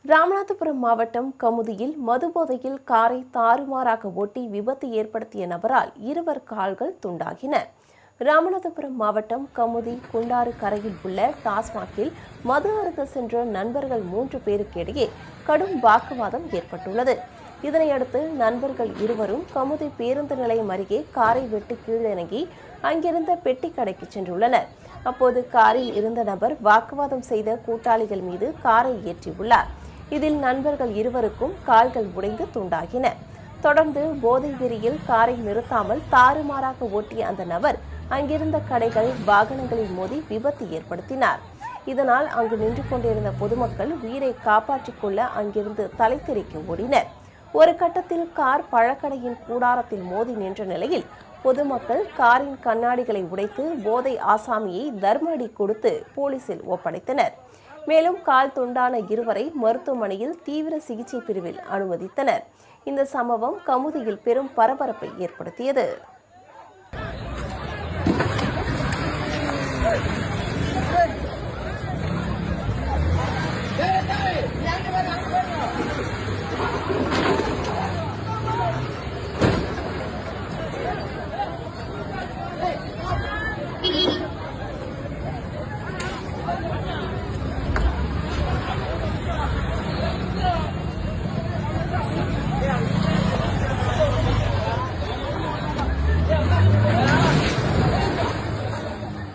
ராமநாதபுரம் மாவட்டம் கமுதியில் மதுபோதையில் காரை தாறுமாறாக ஓட்டி விபத்து ஏற்படுத்திய நபரால் இருவர் கால்கள் துண்டாகின. ராமநாதபுரம் மாவட்டம் கமுதி குண்டாறு கரையில் உள்ள டாஸ்மாகில் மது அருந்த சென்ற நண்பர்கள் 3 பேருக்கு இடையே கடும் வாக்குவாதம் ஏற்பட்டுள்ளது. இதனையடுத்து நண்பர்கள் இருவரும் கமுதி பேருந்து நிலையம் அருகே காரை விட்டு கீழிறங்கி அங்கிருந்த பெட்டி கடைக்கு சென்றுள்ளனர். அப்போது காரில் இருந்த நபர் வாக்குவாதம் செய்த கூட்டாளிகள் மீது காரை ஏற்றியுள்ளார். இதில் நண்பர்கள் இருவருக்கும் கால்கள் உடைந்து துண்டாகின. தொடர்ந்து போதை வெறியில் காரை நிறுத்தாமல் தாறுமாறாக ஓட்டிய அந்த நபர் அங்கிருந்த கடைகள், வாகனங்களில் மோதி விபத்து ஏற்படுத்தினார். இதனால் அங்கு நின்று கொண்டிருந்த பொதுமக்கள் உயிரை காப்பாற்றிக் கொள்ள அங்கிருந்து தலைத்தெறிக்க ஓடினர். ஒரு கட்டத்தில் கார் பழக்கடையின் கூடாரத்தில் மோதி நின்ற நிலையில் பொதுமக்கள் காரின் கண்ணாடிகளை உடைத்து போதை ஆசாமியை தர்ம அடி கொடுத்து போலீசில் ஒப்படைத்தனர். மேலும் கால் துண்டான இருவரை மருத்துவமனையில் தீவிர சிகிச்சை பிரிவில் அனுமதித்தனர். இந்த சம்பவம் கமுதியில் பெரும் பரபரப்பை ஏற்படுத்தியது.